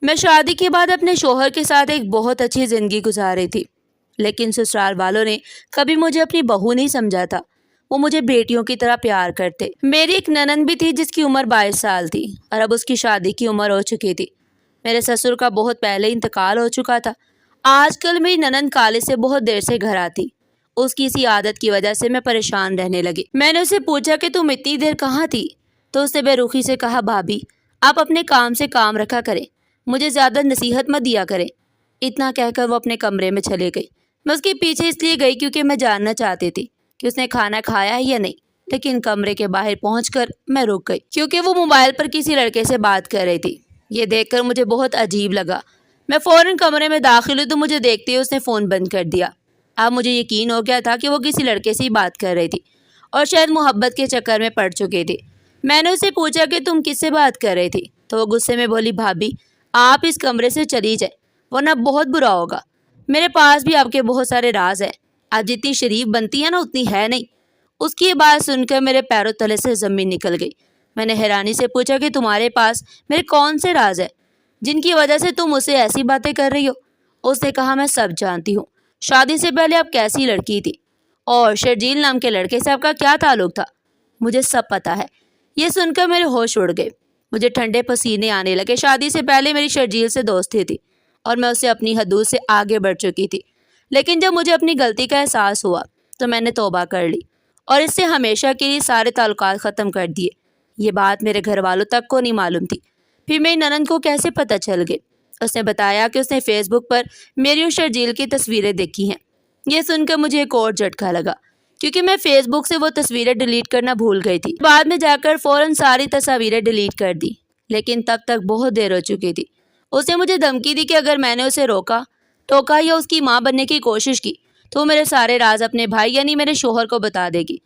میں شادی کے بعد اپنے شوہر کے ساتھ ایک بہت اچھی زندگی گزار رہی تھی، لیکن سسرال والوں نے کبھی مجھے اپنی بہو نہیں سمجھا تھا۔ وہ مجھے بیٹیوں کی طرح پیار کرتے۔ میری ایک ننند بھی تھی جس کی عمر 22 سال تھی اور اب اس کی شادی کی عمر ہو چکی تھی۔ میرے سسر کا بہت پہلے انتقال ہو چکا تھا۔ آج کل میری ننند کالج سے بہت دیر سے گھر آتی۔ اس کی اسی عادت کی وجہ سے میں پریشان رہنے لگی۔ میں نے اسے پوچھا کہ تم اتنی دیر کہاں تھی؟ تو اس نے بے رخی سے کہا، بھابھی آپ اپنے کام سے کام رکھا کریں، مجھے زیادہ نصیحت مت دیا کریں۔ اتنا کہہ کر وہ اپنے کمرے میں چلے گئی۔ میں اس کے پیچھے اس لیے گئی کیونکہ میں جاننا چاہتی تھی کہ اس نے کھانا کھایا ہے یا نہیں، لیکن کمرے کے باہر پہنچ کر میں رک گئی کیونکہ وہ موبائل پر کسی لڑکے سے بات کر رہی تھی۔ یہ دیکھ کر مجھے بہت عجیب لگا۔ میں فوراً کمرے میں داخل ہوئی تو مجھے دیکھتے ہی اس نے فون بند کر دیا۔ اب مجھے یقین ہو گیا تھا کہ وہ کسی لڑکے سے ہی بات کر رہی تھی اور شاید محبت کے چکر میں پڑ چکی تھی۔ میں نے اسے پوچھا کہ تم کس سے بات کر رہی تھی؟ تو وہ غصے میں بولی، بھابھی آپ اس کمرے سے چلی جائیں ورنہ بہت برا ہوگا۔ میرے پاس بھی آپ کے بہت سارے راز ہیں، آپ جتنی شریف بنتی ہیں نا اتنی ہے نہیں۔ اس کی بات سن کر میرے پیروں تلے سے زمین نکل گئی۔ میں نے حیرانی سے پوچھا کہ تمہارے پاس میرے کون سے راز ہیں جن کی وجہ سے تم اسے ایسی باتیں کر رہی ہو؟ اس نے کہا، میں سب جانتی ہوں۔ شادی سے پہلے آپ کیسی لڑکی تھی اور شرجیل نام کے لڑکے سے آپ کا کیا تعلق تھا، مجھے سب پتا ہے۔ یہ سن کر میرے ہوش اڑ گئے، مجھے ٹھنڈے پسینے آنے لگے۔ شادی سے پہلے میری شرجیل سے دوستی تھی اور میں اسے اپنی حدود سے آگے بڑھ چکی تھی، لیکن جب مجھے اپنی غلطی کا احساس ہوا تو میں نے توبہ کر لی اور اس سے ہمیشہ کے لیے سارے تعلقات ختم کر دیے۔ یہ بات میرے گھر والوں تک کو نہیں معلوم تھی۔ پھر میری ننند کو کیسے پتہ چل گئی؟ اس نے بتایا کہ اس نے فیس بک پر میری اور شرجیل کی تصویریں دیکھی ہیں۔ یہ سن کر مجھے ایک اور جھٹکا لگا کیونکہ میں فیس بک سے وہ تصویریں ڈیلیٹ کرنا بھول گئی تھی۔ بعد میں جا کر فوراً ساری تصاویریں ڈیلیٹ کر دی، لیکن تب تک بہت دیر ہو چکی تھی۔ اس نے مجھے دھمکی دی کہ اگر میں نے اسے روکا ٹوکا یا اس کی ماں بننے کی کوشش کی تو وہ میرے سارے راز اپنے بھائی یعنی میرے شوہر کو بتا دے گی۔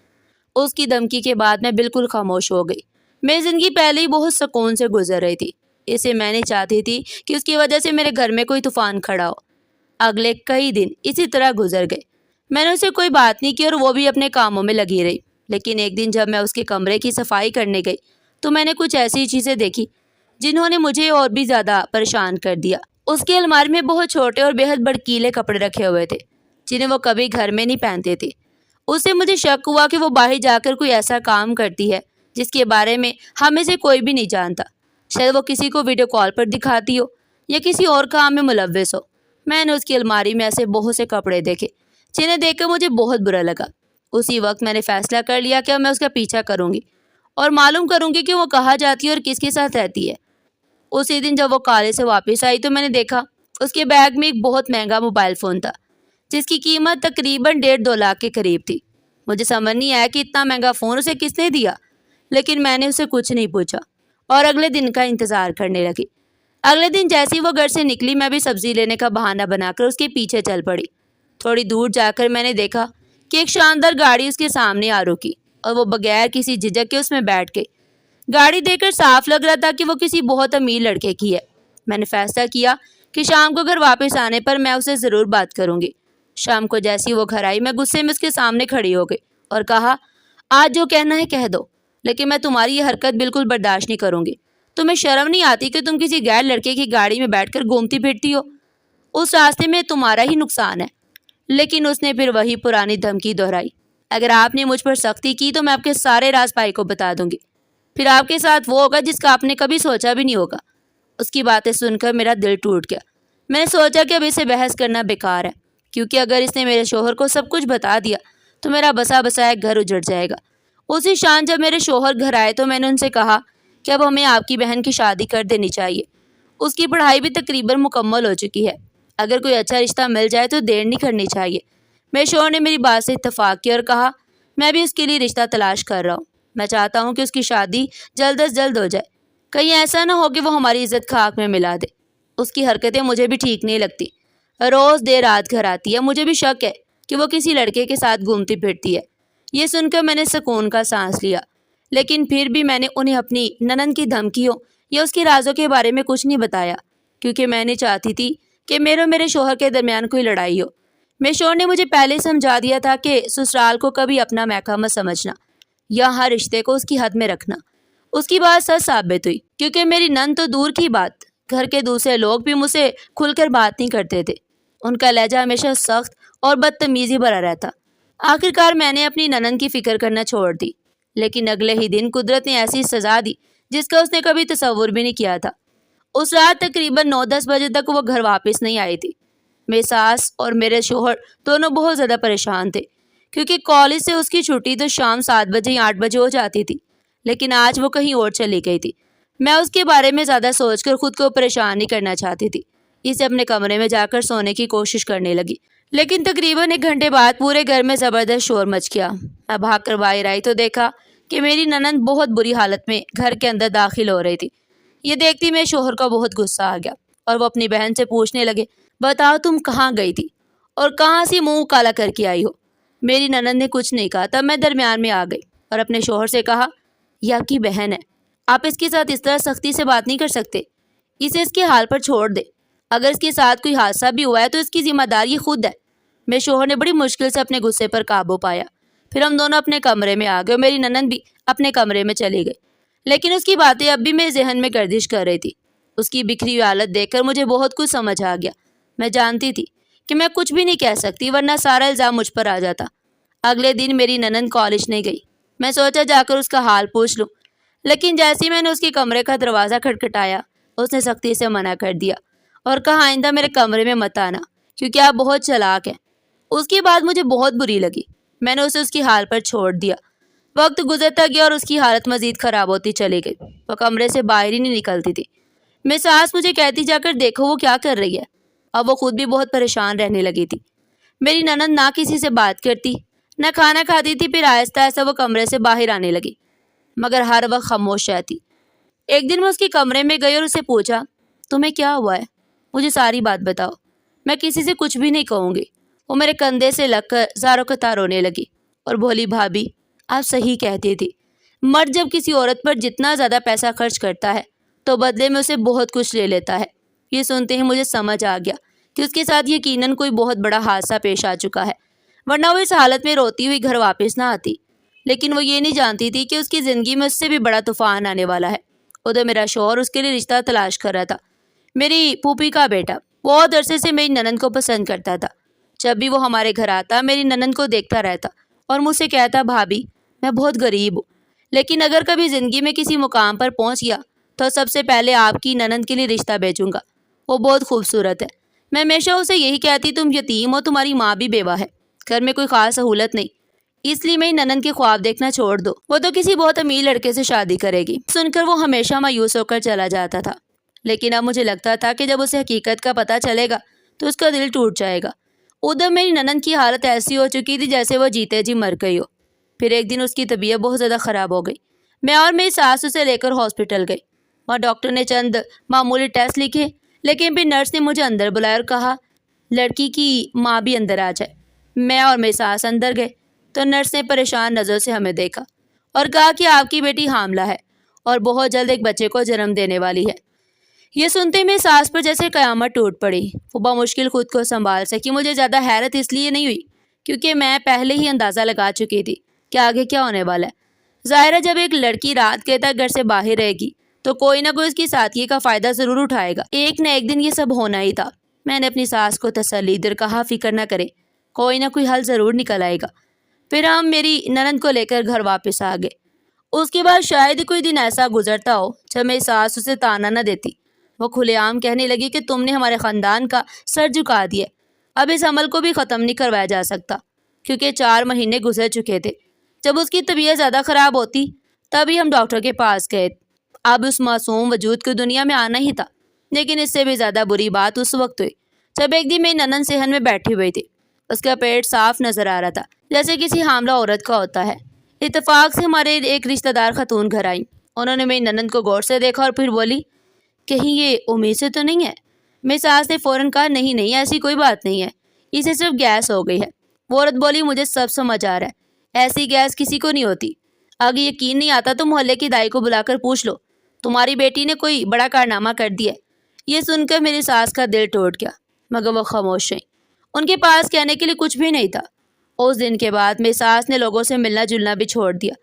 اس کی دھمکی کے بعد میں بالکل خاموش ہو گئی۔ میری زندگی پہلے ہی بہت سکون سے گزر رہی تھی، اسے میں نہیں چاہتی تھی کہ اس کی وجہ سے میرے گھر میں کوئی طوفان کھڑا ہو۔ اگلے کئی دن اسی طرح گزر گئے۔ میں نے اسے کوئی بات نہیں کی اور وہ بھی اپنے کاموں میں لگی رہی، لیکن ایک دن جب میں اس کے کمرے کی صفائی کرنے گئی تو میں نے کچھ ایسی چیزیں دیکھی جنہوں نے مجھے اور بھی زیادہ پریشان کر دیا۔ اس کی الماری میں بہت چھوٹے اور بے حد بھڑکیلے کپڑے رکھے ہوئے تھے جنہیں وہ کبھی گھر میں نہیں پہنتے تھے۔ اس سے مجھے شک ہوا کہ وہ باہر جا کر کوئی ایسا کام کرتی ہے جس کے بارے میں ہم میں سے کوئی بھی نہیں جانتا۔ شاید وہ کسی کو ویڈیو کال پر دکھاتی ہو یا کسی اور کام میں ملوث ہو۔ میں نے اس کی الماری میں ایسے بہت سے کپڑے دیکھے جنہیں دیکھ کر مجھے بہت برا لگا۔ اسی وقت میں نے فیصلہ کر لیا کہ میں اس کا پیچھا کروں گی اور معلوم کروں گی کہ وہ کہاں جاتی ہے اور کس کے ساتھ رہتی ہے۔ اسی دن جب وہ کالج سے واپس آئی تو میں نے دیکھا اس کے بیگ میں ایک بہت مہنگا موبائل فون تھا جس کی قیمت تقریباً 1.5-2 لاکھ کے قریب تھی۔ مجھے سمجھ نہیں آیا کہ اتنا مہنگا فون اسے کس نے دیا، لیکن میں نے اسے کچھ نہیں پوچھا اور اگلے دن کا انتظار کرنے لگی۔ اگلے دن جیسے ہی وہ گھر سے نکلی میں بھی سبزی لینے کا بہانہ بنا کر اس کے پیچھے چل پڑی۔ تھوڑی دور جا کر میں نے دیکھا کہ ایک شاندار گاڑی اس کے سامنے آ رکی اور وہ بغیر کسی جھجک کے اس میں بیٹھ گئی۔ گاڑی دیکھ کر صاف لگ رہا تھا کہ وہ کسی بہت امیر لڑکے کی ہے۔ میں نے فیصلہ کیا کہ شام کو گھر واپس آنے پر میں اسے ضرور بات کروں گی۔ شام کو جیسی وہ گھر آئی میں غصے میں اس کے سامنے کھڑی ہو گئی اور کہا، آج جو کہنا ہے کہہ دو، لیکن میں تمہاری یہ حرکت بالکل برداشت نہیں کروں گی۔ تمہیں شرم نہیں آتی کہ تم کسی غیر لڑکے کی گاڑی میں بیٹھ کر گھومتی پھرتی ہو؟ اس راستے میں تمہارا ہی نقصان ہے۔ لیکن اس نے پھر وہی پرانی دھمکی دہرائی، اگر آپ نے مجھ پر سختی کی تو میں آپ کے سارے راز پائی کو بتا دوں گی، پھر آپ کے ساتھ وہ ہوگا جس کا آپ نے کبھی سوچا بھی نہیں ہوگا۔ اس کی باتیں سن کر میرا دل ٹوٹ گیا۔ میں نے سوچا کہ اب اسے بحث کرنا بیکار ہے، کیونکہ اگر اس نے میرے شوہر کو سب کچھ بتا دیا تو میرا بسا بسایا گھر اجڑ جائے گا۔ اسی شام جب میرے شوہر گھر آئے تو میں نے ان سے کہا کہ اب ہمیں آپ کی بہن کی شادی کر دینی چاہیے۔ اس کی پڑھائی بھی تقریباً مکمل ہو چکی ہے، اگر کوئی اچھا رشتہ مل جائے تو دیر نہیں کرنی چاہیے۔ میرے شوہر نے میری بات سے اتفاق کیا اور کہا، میں بھی اس کے لیے رشتہ تلاش کر رہا ہوں۔ میں چاہتا ہوں کہ اس کی شادی جلد از جلد ہو جائے، کہیں ایسا نہ ہو کہ وہ ہماری عزت خاک میں ملا دے۔ اس کی حرکتیں مجھے بھی ٹھیک نہیں لگتی، روز دیر رات گھر آتی ہے، مجھے بھی شک ہے کہ وہ کسی لڑکے کے ساتھ گھومتی پھرتی ہے۔ یہ سن کر میں نے سکون کا سانس لیا، لیکن پھر بھی میں نے انہیں اپنی ننند کی دھمکیوں یا اس کے رازوں کے بارے میں کچھ نہیں بتایا، کیونکہ میں نہیں چاہتی تھی کہ میرے اور میرے شوہر کے درمیان کوئی لڑائی ہو۔ میرے شوہر نے مجھے پہلے سمجھا دیا تھا کہ سسرال کو کبھی اپنا میکہ مت سمجھنا یا ہر رشتے کو اس کی حد میں رکھنا۔ اس کی بات سچ ثابت ہوئی، کیونکہ میری نند تو دور کی بات، گھر کے دوسرے لوگ بھی مجھ سے کھل کر بات نہیں کرتے تھے، ان کا لہجہ ہمیشہ سخت اور بدتمیزی بھرا رہتا۔ آخرکار میں نے اپنی ننند کی فکر کرنا چھوڑ دی، لیکن اگلے ہی دن قدرت نے ایسی سزا دی جس کا اس نے کبھی تصور بھی نہیں کیا تھا۔ اس رات تقریباً 9-10 بجے تک وہ گھر واپس نہیں آئی تھی۔ میری ساس اور میرے شوہر دونوں بہت زیادہ پریشان تھے، کیونکہ کالج سے اس کی چھٹی تو شام 7 بجے یا 8 بجے ہو جاتی تھی، لیکن آج وہ کہیں اور چلی گئی تھی۔ میں اس کے بارے میں زیادہ سوچ کر خود کو پریشان نہیں کرنا چاہتی تھی، اسے اپنے کمرے میں جا کر سونے کی کوشش کرنے لگی۔ لیکن تقریباً 1 گھنٹے بعد پورے گھر میں زبردست شور مچ گیا۔ میں بھاگ کر باہر آئی تو دیکھا کہ میری ننند بہت بری حالت میں گھر کے اندر داخل ہو رہی تھی۔ یہ دیکھتی میرے شوہر کو بہت غصہ آ گیا اور وہ اپنی بہن سے پوچھنے لگے، بتاؤ تم کہاں گئی تھی اور کہاں سے منہ کالا کر کے آئی ہو؟ میری ننند نے کچھ نہیں کہا، تب میں درمیان میں آ گئی اور اپنے شوہر سے کہا، یہ آپ کی بہن ہے، آپ اس کے ساتھ اس طرح سختی سے بات نہیں کر سکتے، اسے اس کے حال پر چھوڑ دے، اگر اس کے ساتھ کوئی حادثہ بھی ہوا ہے تو اس کی ذمہ دار یہ خود ہے۔ میرے شوہر نے بڑی مشکل سے اپنے غصے پر قابو پایا، پھر ہم دونوں اپنے کمرے میں آ گئے اور میری ننند بھی اپنے کمرے میں چلی گئی، لیکن اس کی باتیں اب بھی میرے ذہن میں گردش کر رہی تھی۔ اس کی بکھری ہوئی حالت دیکھ کر مجھے بہت کچھ سمجھ آ گیا۔ میں جانتی تھی کہ میں کچھ بھی نہیں کہہ سکتی ورنہ سارا الزام مجھ پر آ جاتا۔ اگلے دن میری ننند کالج نہیں گئی۔ میں سوچا جا کر اس کا حال پوچھ لوں، لیکن جیسے ہی میں نے اس کے کمرے کا دروازہ کھٹکھٹایا، اس نے سختی سے منع کر دیا اور کہا، آئندہ میرے کمرے میں مت آنا کیونکہ آپ بہت چالاک ہیں۔ اس کی بات مجھے بہت بری لگی۔ میں نے اسے اس کی حال پر چھوڑ دیا۔ وقت گزرتا گیا اور اس کی حالت مزید خراب ہوتی چلی گئی، وہ کمرے سے باہر ہی نہیں نکلتی تھی۔ میری ساس مجھے کہتی، جا کر دیکھو وہ کیا کر رہی ہے۔ اب وہ خود بھی بہت پریشان رہنے لگی تھی۔ میری ننند نہ کسی سے بات کرتی نہ کھانا کھاتی تھی، پھر آہستہ آہستہ وہ کمرے سے باہر آنے لگی، مگر ہر وقت خاموش رہتی۔ ایک دن میں اس کے کمرے میں گئی اور اسے پوچھا، تمہیں کیا ہوا ہے؟ مجھے ساری بات بتاؤ، میں کسی سے کچھ بھی نہیں کہوں گی۔ وہ میرے کندھے سے لگ کر زاروں قطار رونے لگی اور بولی، بھابھی آپ صحیح کہتی تھی، مرد جب کسی عورت پر جتنا زیادہ پیسہ خرچ کرتا ہے تو بدلے میں اسے بہت کچھ لے لیتا ہے۔ یہ سنتے ہی مجھے سمجھ آ گیا کہ اس کے ساتھ یقیناً کوئی بہت بڑا حادثہ پیش آ چکا ہے، ورنہ وہ اس حالت میں روتی ہوئی گھر واپس نہ آتی۔ لیکن وہ یہ نہیں جانتی تھی کہ اس کی زندگی میں اس سے بھی بڑا طوفان آنے والا ہے۔ ادھر میرا شوہر اس کے لیے رشتہ تلاش کر رہا تھا۔ میری پھوپھی کا بیٹا بہت عرصے سے میری ننند کو پسند کرتا تھا۔ جب بھی وہ ہمارے گھر آتا میری ننند کو دیکھتا رہتا اور مجھ سے کہتا، بھابھی میں بہت غریب ہوں، لیکن اگر کبھی زندگی میں کسی مقام پر پہنچ گیا تو سب سے پہلے آپ کی ننند کے لیے رشتہ بھیجوں گا، وہ بہت خوبصورت ہے۔ میں ہمیشہ اسے یہی کہتی، تم یتیم ہو، تمہاری ماں بھی بیوہ ہے، گھر میں کوئی خاص سہولت نہیں، اس لیے میری ننند کے خواب دیکھنا چھوڑ دو، وہ تو کسی بہت امیر لڑکے سے شادی کرے گی۔ سن کر وہ ہمیشہ مایوس ہو کر چلا جاتا تھا، لیکن اب مجھے لگتا تھا کہ جب اسے حقیقت کا پتہ چلے گا تو اس کا دل ٹوٹ جائے گا۔ ادھر میری ننند کی حالت ایسی ہو چکی تھی جیسے وہ جیتے جی مر گئی ہو۔ پھر ایک دن اس کی طبیعت بہت زیادہ خراب ہو گئی۔ میں اور میری ساس اسے لے کر ہاسپٹل گئی۔ وہاں ڈاکٹر نے چند معمولی ٹیسٹ لکھے، لیکن پھر نرس نے مجھے اندر بلایا اور کہا، لڑکی کی ماں بھی اندر آ جائے۔ میں اور میری ساس اندر گئے تو نرس نے پریشان نظر سے ہمیں دیکھا اور کہا کہ آپ کی بیٹی حاملہ ہے اور بہت جلد ایک بچے کو جنم دینے والی ہے۔ یہ سنتے میری ساس پر جیسے قیامت ٹوٹ پڑی۔ وہ بمشکل خود کو سنبھال سکی۔ مجھے زیادہ حیرت اس لیے نہیں ہوئی کیونکہ میں پہلے ہی اندازہ لگا چکی تھی کہ آگے کیا ہونے والا ہے۔ ظاہر ہے جب ایک لڑکی رات کے تک گھر سے باہر رہے گی تو کوئی نہ کوئی اس کی ساتھی کا فائدہ ضرور اٹھائے گا، ایک نہ ایک دن یہ سب ہونا ہی تھا۔ میں نے اپنی ساس کو تسلی دی اور کہا، فکر نہ کرے، کوئی نہ کوئی حل ضرور نکل آئے گا۔ پھر ہم میری ننند کو لے کر گھر واپس آ گئے۔ اس کے بعد شاید کوئی دن ایسا گزرتا ہو جب میری ساس اسے تانا نہ دیتی۔ وہ کھلے عام کہنے لگی کہ تم نے ہمارے خاندان کا سر جھکا دیا، اب اس عمل کو بھی ختم نہیں کروایا جا سکتا، کیونکہ 4 مہینے گزر چکے تھے۔ جب اس کی طبیعت زیادہ خراب ہوتی تبھی ہم ڈاکٹر کے پاس گئے۔ اب اس معصوم وجود کو دنیا میں آنا ہی تھا، لیکن اس سے بھی زیادہ بری بات اس وقت ہوئی جب ایک دن میری ننند صحن میں بیٹھی ہوئی تھی۔ اس کا پیٹ صاف نظر آ رہا تھا جیسے کسی حاملہ عورت کا ہوتا ہے۔ اتفاق سے ہمارے ایک رشتہ دار خاتون گھر آئیں۔ انہوں نے میری ننند کو غور سے دیکھا اور پھر بولی، کہیں یہ امید سے تو نہیں ہے؟ میری ساس نے فوراً کہا، نہیں نہیں، ایسی کوئی بات نہیں ہے، اسے صرف گیس ہو گئی ہے۔ وہ عورت بولی، مجھے سب سمجھ آ رہا ہے، ایسی گیس کسی کو نہیں ہوتی، اگر یقین نہیں آتا تو محلے کی دائی کو بلا کر پوچھ لو، تمہاری بیٹی نے کوئی بڑا کارنامہ کر دیا ہے۔ یہ سن کر میری ساس کا دل ٹوٹ گیا، مگر وہ خاموش رہیں، ان کے پاس کہنے کے لیے کچھ بھی نہیں تھا۔ اس دن کے بعد میری ساس نے لوگوں سے ملنا جلنا بھی چھوڑ دیا،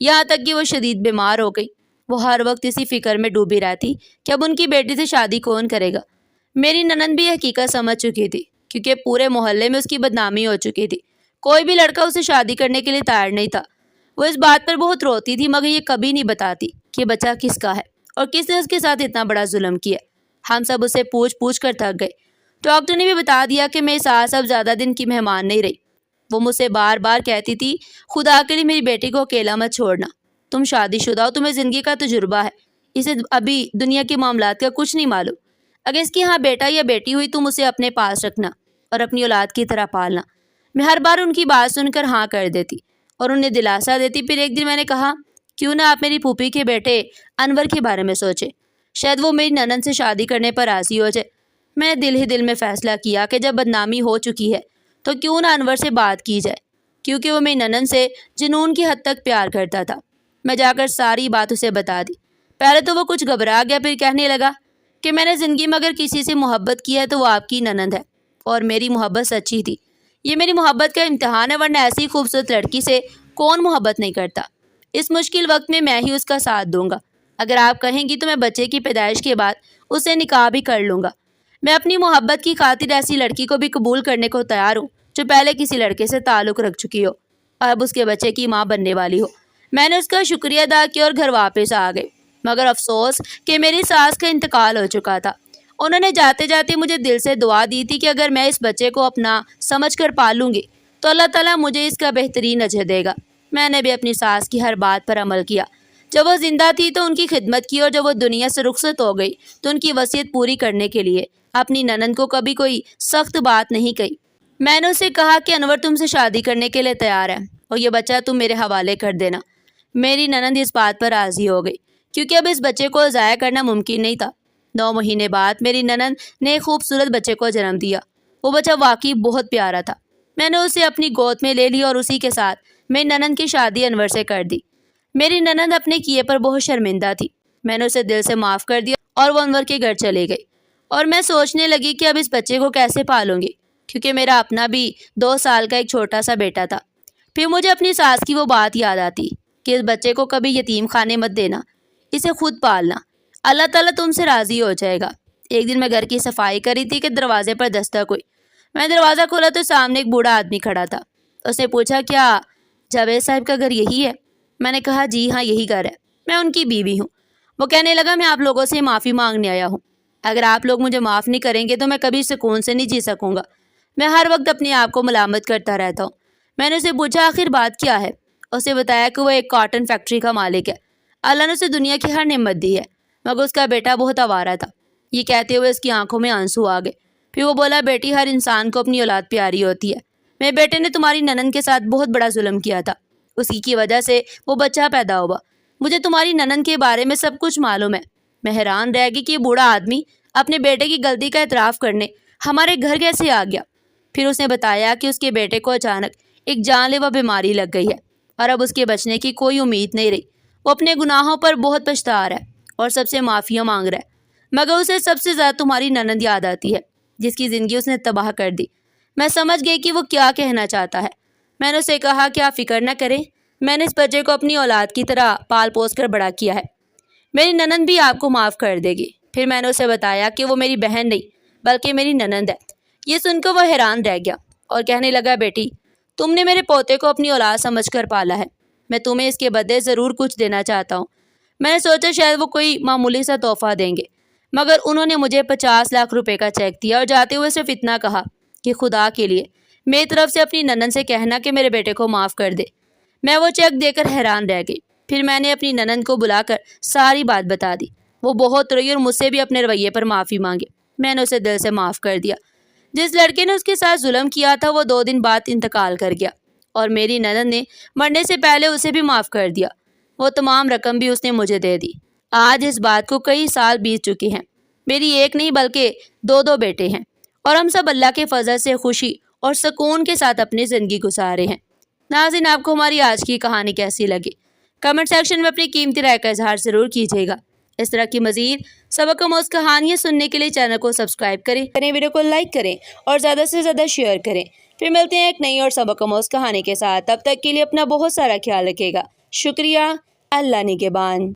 یہاں تک کہ وہ شدید بیمار ہو گئی۔ وہ ہر وقت اسی فکر میں ڈوبی رہتی کہ اب ان کی بیٹی سے شادی کون کرے گا۔ میری ننند بھی یہ حقیقت سمجھ چکی تھی کیونکہ پورے محلے میں اس کی بدنامی ہو چکی تھی۔ کوئی بھی لڑکا اسے شادی کرنے کے لیے تیار نہیں تھا۔ وہ اس بات پر بہت روتی تھی مگر یہ کبھی نہیں بتاتی کہ بچہ کس کا ہے اور کس نے اس کے ساتھ اتنا بڑا ظلم کیا۔ ہم سب اسے پوچھ پوچھ کر تھک گئے۔ ڈاکٹر نے بھی بتا دیا کہ میری ساس اب زیادہ دن کی مہمان نہیں رہی۔ وہ مجھ سے بار بار کہتی تھی، خدا کے لیے میری بیٹی کو اکیلا مت چھوڑنا، تم شادی شدہ ہو، تمہیں زندگی کا تجربہ ہے، اسے ابھی دنیا کے معاملات کا کچھ نہیں معلوم۔ اگر اس کی ہاں بیٹا یا بیٹی ہوئی تم اسے اپنے پاس رکھنا اور اپنی اولاد کی طرح پالنا۔ میں ہر بار ان کی بات سن کر ہاں کر دیتی اور انہیں دلاسا دیتی۔ پھر ایک دن میں نے کہا، کیوں نہ آپ میری پھوپھی کے بیٹے انور کے بارے میں سوچیں، شاید وہ میری ننند سے شادی کرنے پر راضی ہو جائے۔ میں نے دل ہی دل میں فیصلہ کیا کہ جب بدنامی ہو چکی ہے تو کیوں نہ انور سے بات کی جائے، کیونکہ وہ میری ننند سے جنون کی حد تک پیار کرتا تھا۔ میں جا کر ساری بات اسے بتا دی۔ پہلے تو وہ کچھ گھبرا گیا، پھر کہنے لگا کہ میں نے زندگی میں اگر کسی سے محبت کی ہے تو وہ آپ کی ننند ہے، اور میری محبت سچی تھی۔ یہ میری محبت کا امتحان ہے، ورنہ ایسی خوبصورت لڑکی سے کون محبت نہیں کرتا۔ اس مشکل وقت میں ہی اس کا ساتھ دوں گا۔ اگر آپ کہیں گی تو میں بچے کی پیدائش کے بعد اسے نکاح بھی کر لوں گا۔ میں اپنی محبت کی خاطر ایسی لڑکی کو بھی قبول کرنے کو تیار ہوں جو پہلے کسی لڑکے سے تعلق رکھ چکی ہو اور اب اس کے بچے کی ماں بننے والی ہو۔ میں نے اس کا شکریہ ادا کیا اور گھر واپس آ گئے، مگر افسوس کہ میری ساس کا انتقال ہو چکا تھا۔ انہوں نے جاتے جاتے مجھے دل سے دعا دی تھی کہ اگر میں اس بچے کو اپنا سمجھ کر پالوں گی تو اللہ تعالیٰ مجھے اس کا بہترین اجر دے گا۔ میں نے بھی اپنی ساس کی ہر بات پر عمل کیا۔ جب وہ زندہ تھی تو ان کی خدمت کی، اور جب وہ دنیا سے رخصت ہو گئی تو ان کی وصیت پوری کرنے کے لیے اپنی ننند کو کبھی کوئی سخت بات نہیں کہی۔ میں نے اسے کہا کہ انور تم سے شادی کرنے کے لیے تیار ہے اور یہ بچہ تم میرے حوالے کر دینا۔ میری ننند اس بات پر راضی ہو گئی کیونکہ اب اس بچے کو ضائع کرنا ممکن نہیں تھا۔ 9 مہینے بعد میری ننند نے ایک خوبصورت بچے کو جنم دیا۔ وہ بچہ واقعی بہت پیارا تھا۔ میں نے اسے اپنی گود میں لے لی اور اسی کے ساتھ میری ننند کی شادی انور سے کر دی۔ میری ننند اپنے کیے پر بہت شرمندہ تھی۔ میں نے اسے دل سے معاف کر دیا اور وہ انور کے گھر چلے گئی، اور میں سوچنے لگی کہ اب اس بچے کو کیسے پالوں گی، کیونکہ میرا اپنا بھی 2 سال کا ایک چھوٹا سا بیٹا تھا۔ پھر مجھے اپنی ساس کی وہ بات یاد آتی کہ اس بچے کو کبھی یتیم خانے مت دینا، اسے خود پالنا، اللہ تعالیٰ تم سے راضی ہو جائے گا۔ ایک دن میں گھر کی صفائی کر رہی تھی کہ دروازے پر دستک ہوئی۔ میں نے دروازہ کھولا تو سامنے ایک بوڑھا آدمی کھڑا تھا۔ اس نے پوچھا، کیا جاوید صاحب کا گھر یہی ہے؟ میں نے کہا، جی ہاں یہی گھر ہے، میں ان کی بیوی ہوں۔ وہ کہنے لگا، میں آپ لوگوں سے معافی مانگنے آیا ہوں۔ اگر آپ لوگ مجھے معاف نہیں کریں گے تو میں کبھی سکون سے نہیں جی سکوں گا۔ میں ہر وقت اپنے آپ کو ملامت کرتا رہتا ہوں۔ میں نے اسے پوچھا، آخر بات کیا ہے؟ اسے بتایا کہ وہ ایک کاٹن فیکٹری کا مالک ہے۔ اللہ نے اسے دنیا کی ہر نعمت دی ہے، مگر اس کا بیٹا بہت آوارہ تھا۔ یہ کہتے ہوئے اس کی آنکھوں میں آنسو آ گئے۔ پھر وہ بولا، بیٹی، ہر انسان کو اپنی اولاد پیاری ہوتی ہے۔ میرے بیٹے نے تمہاری ننند کے ساتھ بہت بڑا ظلم کیا تھا، اسی کی وجہ سے وہ بچہ پیدا ہوا۔ مجھے تمہاری ننند کے بارے میں سب کچھ معلوم ہے۔ میں حیران رہ گئی کہ یہ بوڑھا آدمی اپنے بیٹے کی غلطی کا اعتراف کرنے ہمارے گھر کیسے آ گیا۔ پھر اس نے بتایا کہ اس کے بیٹے کو اچانک ایک جان لیوا بیماری لگ گئی ہے اور اب اس کے بچنے کی کوئی امید نہیں رہی۔ وہ اپنے گناہوں پر بہت پچھتا رہا ہے اور سب سے معافیاں مانگ رہا ہے، مگر اسے سب سے زیادہ تمہاری ننند یاد آتی ہے جس کی زندگی اس نے تباہ کر دی۔ میں سمجھ گئی کہ وہ کیا کہنا چاہتا ہے۔ میں نے اسے کہا کہ آپ فکر نہ کریں، میں نے اس بچے کو اپنی اولاد کی طرح پال پوس کر بڑا کیا ہے، میری ننند بھی آپ کو معاف کر دے گی۔ پھر میں نے اسے بتایا کہ وہ میری بہن نہیں بلکہ میری ننند ہے۔ یہ سن کر وہ حیران رہ گیا اور کہنے لگا، بیٹی، تم نے میرے پوتے کو اپنی اولاد سمجھ کر پالا ہے، میں تمہیں اس کے بدلے ضرور کچھ دینا چاہتا ہوں۔ میں نے سوچا شاید وہ کوئی معمولی سا تحفہ دیں گے، مگر انہوں نے مجھے 50 لاکھ روپے کا چیک دیا اور جاتے ہوئے صرف اتنا کہا کہ خدا کے لیے میری طرف سے اپنی ننند سے کہنا کہ میرے بیٹے کو معاف کر دے۔ میں وہ چیک دے کر حیران رہ گئی۔ پھر میں نے اپنی ننند کو بلا کر ساری بات بتا دی۔ وہ بہت روئی اور مجھ سے بھی اپنے رویے پر معافی مانگی۔ میں نے اسے دل سے معاف کر دیا۔ جس لڑکے نے اس کے ساتھ ظلم کیا تھا وہ 2 دن بعد انتقال کر گیا اور میری ننند نے مرنے سے پہلے اسے بھی معاف کر دیا۔ وہ تمام رقم بھی اس نے مجھے دے دی۔ آج اس بات کو کئی سال بیت چکے ہیں۔ میری ایک نہیں بلکہ 2 بیٹے ہیں اور ہم سب اللہ کے فضل سے خوشی اور سکون کے ساتھ اپنی زندگی گزارے ہیں۔ ناظرین، آپ کو ہماری آج کی کہانی کیسی لگی؟ کمنٹ سیکشن میں اپنی قیمتی رائے کا اظہار ضرور کیجیے گا۔ اس طرح کی مزید سبق آموز کہانیاں سننے کے لیے چینل کو سبسکرائب کریں، ویڈیو کو لائک کریں اور زیادہ سے زیادہ شیئر کریں۔ پھر ملتے ہیں ایک نئی اور سبق آموز کہانی کے ساتھ۔ تب تک کے لیے اپنا بہت سارا خیال رکھیے گا۔ شکریہ۔ اللہ نگہبان۔